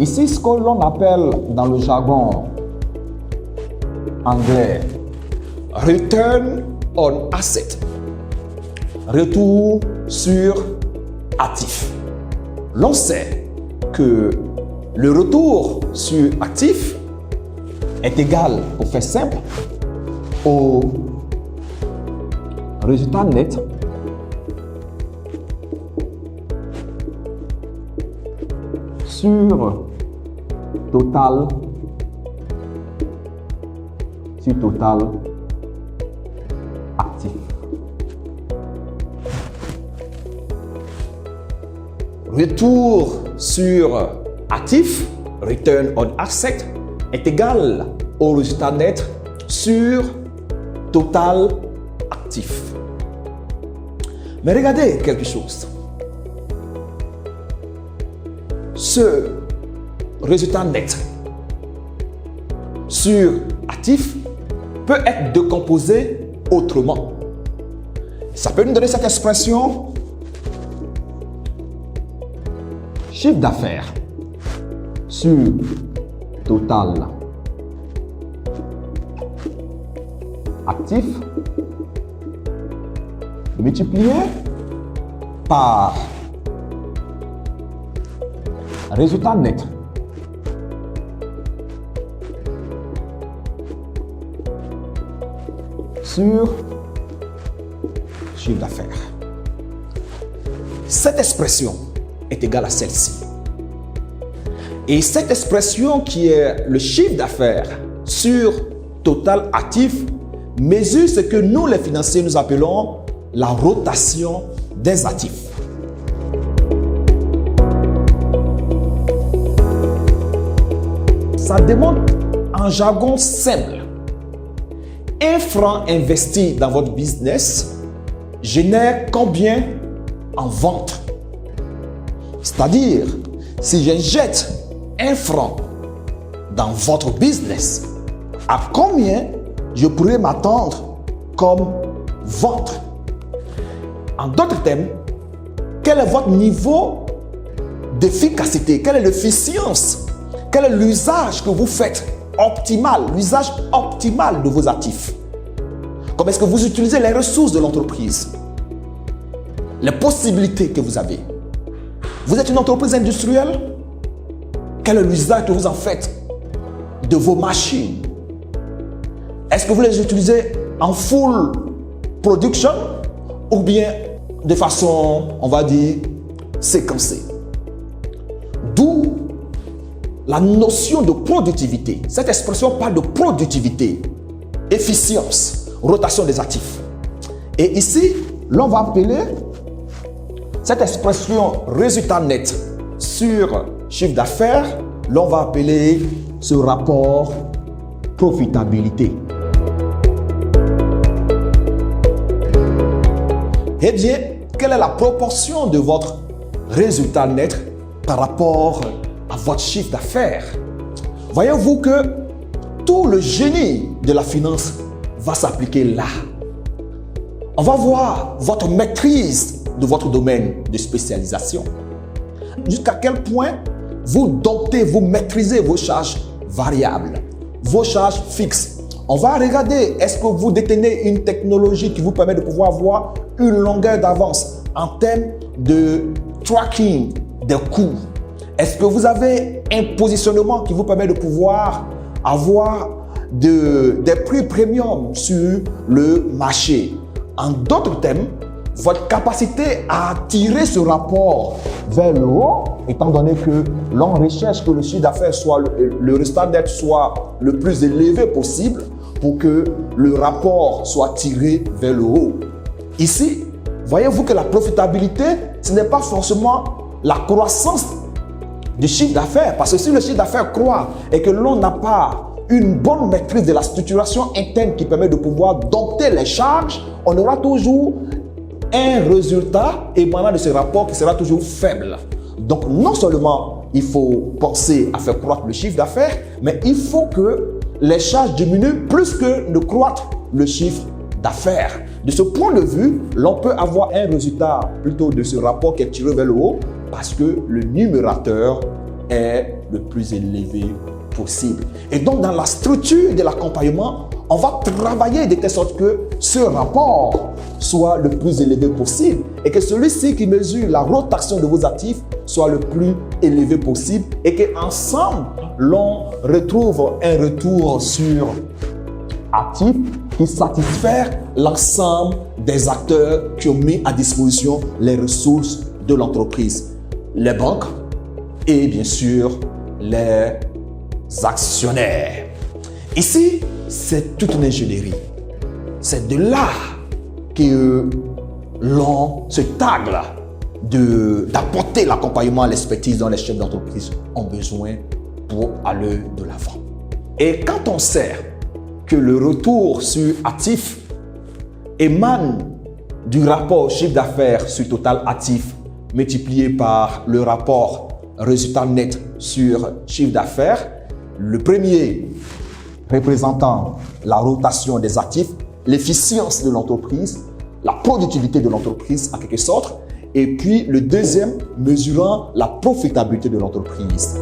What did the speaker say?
Ici, ce que l'on appelle dans le jargon anglais Return on Asset, retour sur actif. L'on sait que le retour sur actif est égal, pour faire simple, au résultat net sur total actif. Retour sur actif, return on asset, est égal au résultat net sur total actif. Mais regardez quelque chose. Ce résultat net sur actif peut être décomposé autrement. Ça peut nous donner cette expression chiffre d'affaires sur total actif multiplié par résultat net sur chiffre d'affaires. Cette expression est égale à celle-ci. Et cette expression qui est le chiffre d'affaires sur total actif mesure ce que nous les financiers nous appelons la rotation des actifs. Ça demande en jargon simple. Un franc investi dans votre business génère combien en vente? C'est-à-dire, si j'injecte un franc dans votre business, à combien je pourrais m'attendre comme vente? En d'autres termes, quel est votre niveau d'efficacité? Quelle est l'efficience? Quel est l'usage que vous faites optimal, l'usage optimal de vos actifs? Comment est-ce que vous utilisez les ressources de l'entreprise? Les possibilités que vous avez. Vous êtes une entreprise industrielle? Quel est l'usage que vous en faites de vos machines? Est-ce que vous les utilisez en full production ou bien de façon, on va dire, séquencée? D'où la notion de productivité. Cette expression parle de productivité, efficience, rotation des actifs. Et ici, l'on va appeler cette expression résultat net sur chiffre d'affaires, l'on va appeler ce rapport profitabilité. Eh bien, quelle est la proportion de votre résultat net par rapport à votre chiffre d'affaires? Voyez-vous que tout le génie de la finance va s'appliquer là. On va voir votre maîtrise de votre domaine de spécialisation. Jusqu'à quel point vous domptez, vous maîtrisez vos charges variables, vos charges fixes. On va regarder, est-ce que vous détenez une technologie qui vous permet de pouvoir avoir une longueur d'avance en termes de tracking des coûts? Est-ce que vous avez un positionnement qui vous permet de pouvoir avoir des prix premium sur le marché? En d'autres termes, votre capacité à tirer ce rapport vers le haut, étant donné que l'on recherche que le chiffre d'affaires soit, le résultat net soit le plus élevé possible pour que le rapport soit tiré vers le haut. Ici, voyez-vous que la profitabilité, ce n'est pas forcément la croissance du chiffre d'affaires. Parce que si le chiffre d'affaires croît et que l'on n'a pas une bonne maîtrise de la structuration interne qui permet de pouvoir dompter les charges, on aura toujours un résultat émanant de ce rapport qui sera toujours faible. Donc, non seulement il faut penser à faire croître le chiffre d'affaires, mais il faut que les charges diminuent plus que ne croître le chiffre d'affaires. De ce point de vue, l'on peut avoir un résultat plutôt de ce rapport qui est tiré vers le haut parce que le numérateur est le plus élevé possible. Et donc, dans la structure de l'accompagnement, on va travailler de telle sorte que ce rapport soit le plus élevé possible et que celui-ci qui mesure la rotation de vos actifs soit le plus élevé possible et qu'ensemble, l'on retrouve un retour sur actifs qui satisfait l'ensemble des acteurs qui ont mis à disposition les ressources de l'entreprise, les banques et bien sûr les actionnaires. Ici, c'est toute une ingénierie. C'est de là que l'on se tagle d'apporter l'accompagnement à l'expertise dont les chefs d'entreprise ont besoin pour aller de l'avant. Et quand on sait que le retour sur actifs émane du rapport chiffre d'affaires sur total actif multiplié par le rapport résultat net sur chiffre d'affaires, le premier représentant la rotation des actifs, l'efficience de l'entreprise, la productivité de l'entreprise en quelque sorte, et puis le deuxième mesurant la profitabilité de l'entreprise.